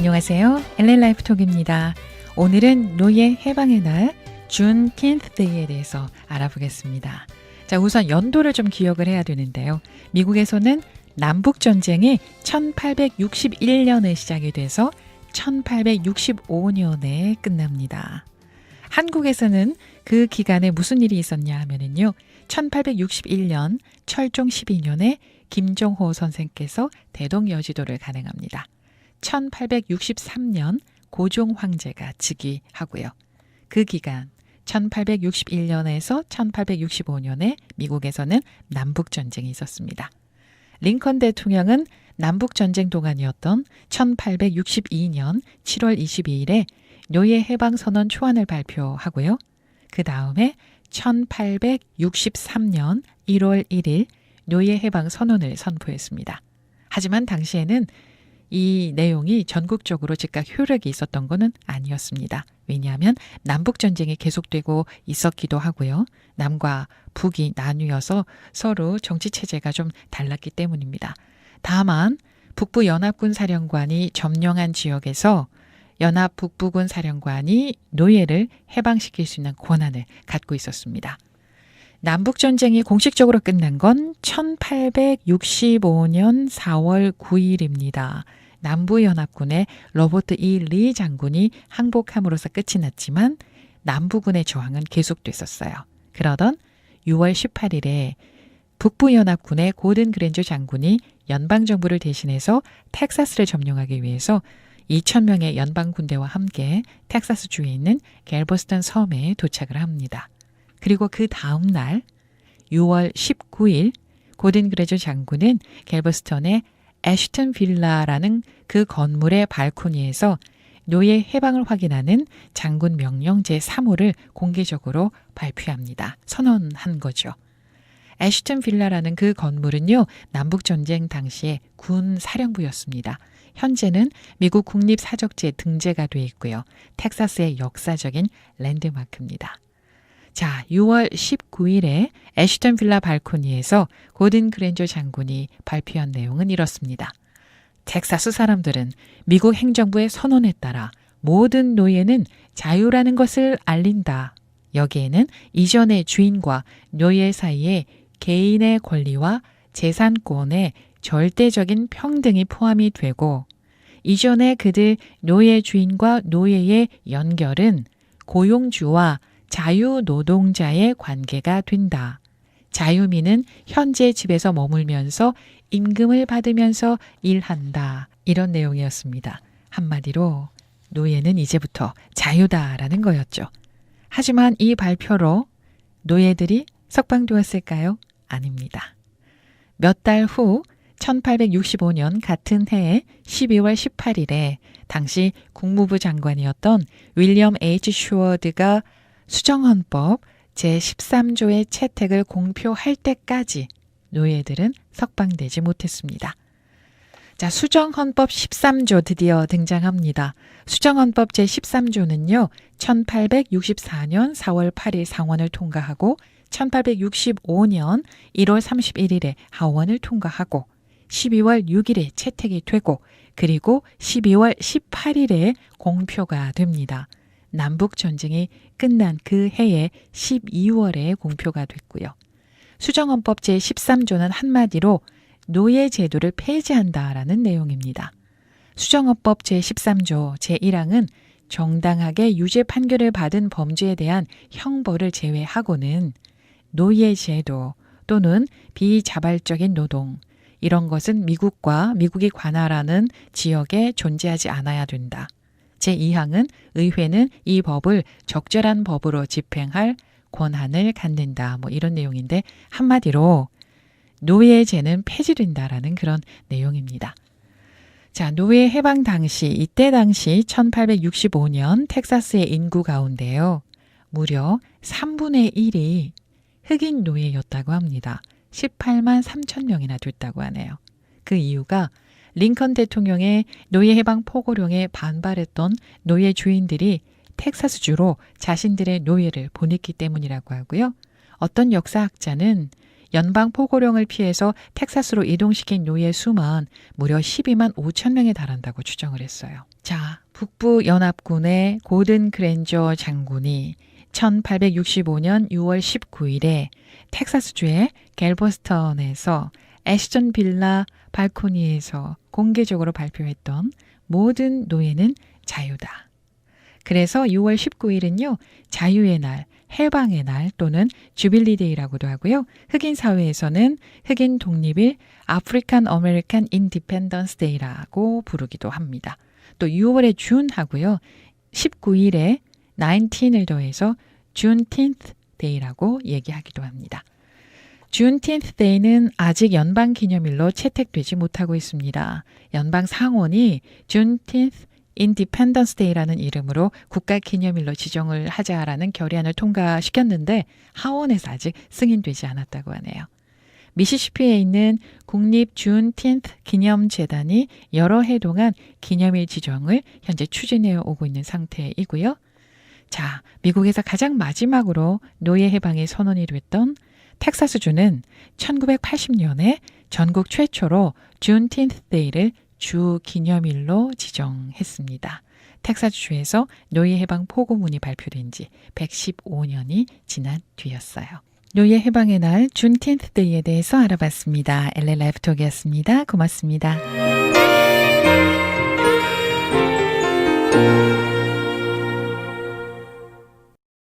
안녕하세요. LL라이프 톡입니다. 오늘은 노예 해방의 날, 준틴스 데이에 대해서 알아보겠습니다. 자, 우선 연도를 좀 기억을 해야 되는데요. 미국에서는 남북전쟁이 1861년에 시작이 돼서 1865년에 끝납니다. 한국에서는 그 기간에 무슨 일이 있었냐 하면요. 1861년 철종 12년에 김종호 선생께서 대동여지도를 간행합니다. 1863년 고종 황제가 즉위하고요. 그 기간 1861년에서 1865년에 미국에서는 남북전쟁이 있었습니다. 링컨 대통령은 남북전쟁 동안이었던 1862년 7월 22일에 노예 해방선언 초안을 발표하고요. 그 다음에 1863년 1월 1일 노예 해방 선언을 선포했습니다. 하지만 당시에는 이 내용이 전국적으로 즉각 효력이 있었던 것은 아니었습니다. 왜냐하면 남북전쟁이 계속되고 있었기도 하고요. 남과 북이 나뉘어서 서로 정치체제가 좀 달랐기 때문입니다. 다만 북부연합군 사령관이 점령한 지역에서 연합 북부군 사령관이 노예를 해방시킬 수 있는 권한을 갖고 있었습니다. 남북전쟁이 공식적으로 끝난 건 1865년 4월 9일입니다. 남부연합군의 로버트 E. 리 장군이 항복함으로써 끝이 났지만 남부군의 저항은 계속됐었어요. 그러던 6월 18일에 북부연합군의 고든 그랜저 장군이 연방정부를 대신해서 텍사스를 점령하기 위해서 2,000명의 연방군대와 함께 텍사스주에 있는 갤버스턴 섬에 도착을 합니다. 그리고 그 다음 날 6월 19일 고든 그랜저 장군은 갤버스턴의 애쉬턴 빌라라는 그 건물의 발코니에서 노예 해방을 확인하는 장군 명령 제3호를 공개적으로 발표합니다. 선언한 거죠. 애쉬턴 빌라라는 그 건물은요, 남북전쟁 당시에 군 사령부였습니다. 현재는 미국 국립사적지에 등재가 되어 있고요. 텍사스의 역사적인 랜드마크입니다. 자, 6월 19일에 애쉬턴 빌라 발코니에서 고든 그랜저 장군이 발표한 내용은 이렇습니다. 텍사스 사람들은 미국 행정부의 선언에 따라 모든 노예는 자유라는 것을 알린다. 여기에는 이전의 주인과 노예 사이에 개인의 권리와 재산권의 절대적인 평등이 포함이 되고 이전에 그들 노예 주인과 노예의 연결은 고용주와 자유노동자의 관계가 된다. 자유민은 현재 집에서 머물면서 임금을 받으면서 일한다. 이런 내용이었습니다. 한마디로 노예는 이제부터 자유다라는 거였죠. 하지만 이 발표로 노예들이 석방되었을까요? 아닙니다. 몇 달 후 1865년 같은 해에 12월 18일에 당시 국무부 장관이었던 윌리엄 H. 슈워드가 수정헌법 제13조의 채택을 공표할 때까지 노예들은 석방되지 못했습니다. 자, 수정헌법 13조 드디어 등장합니다. 수정헌법 제13조는요. 1864년 4월 8일 상원을 통과하고 1865년 1월 31일에 하원을 통과하고 12월 6일에 채택이 되고 그리고 12월 18일에 공표가 됩니다. 남북전쟁이 끝난 그 해에 12월에 공표가 됐고요. 수정헌법 제13조는 한마디로 노예 제도를 폐지한다라는 내용입니다. 수정헌법 제13조 제1항은 정당하게 유죄 판결을 받은 범죄에 대한 형벌을 제외하고는 노예 제도 또는 비자발적인 노동 이런 것은 미국과 미국이 관할하는 지역에 존재하지 않아야 된다. 제2항은 의회는 이 법을 적절한 법으로 집행할 권한을 갖는다. 뭐 이런 내용인데 한마디로 노예제는 폐지된다라는 그런 내용입니다. 자, 노예 해방 당시 이때 당시 1865년 텍사스의 인구 가운데요. 무려 3분의 1이 흑인 노예였다고 합니다. 18만 3천 명이나 됐다고 하네요. 그 이유가 링컨 대통령의 노예 해방 포고령에 반발했던 노예 주인들이 텍사스주로 자신들의 노예를 보냈기 때문이라고 하고요. 어떤 역사학자는 연방 포고령을 피해서 텍사스로 이동시킨 노예 수만 무려 12만 5천 명에 달한다고 추정을 했어요. 자, 북부 연합군의 고든 그랜저 장군이 1865년 6월 19일에 텍사스주의 갤버스턴에서 애시턴 빌라 발코니에서 공개적으로 발표했던 모든 노예는 자유다. 그래서 6월 19일은요, 자유의 날, 해방의 날 또는 주빌리데이라고도 하고요. 흑인 사회에서는 흑인 독립일 아프리칸 어메리칸 인디펜던스 데이라고 부르기도 합니다. 또 6월에 준하고요. 19일에 19을 더해서 준틴트 데이라고 얘기하기도 합니다. 준틴트 데이는 아직 연방 기념일로 채택되지 못하고 있습니다. 연방 상원이 준틴트 인디펜던스 데이라는 이름으로 국가 기념일로 지정을 하자라는 결의안을 통과시켰는데 하원에서 아직 승인되지 않았다고 하네요. 미시시피에 있는 국립 준틴트 기념재단이 여러 해 동안 기념일 지정을 현재 추진해 오고 있는 상태이고요. 자, 미국에서 가장 마지막으로 노예 해방이 선언이 됐던 텍사스주는 1980년에 전국 최초로 준틴트 데이를 주 기념일로 지정했습니다. 텍사스주에서 노예 해방 포고문이 발표된 지 115년이 지난 뒤였어요. 노예 해방의 날 준틴트 데이에 대해서 알아봤습니다. LA 라이프톡이었습니다. 고맙습니다.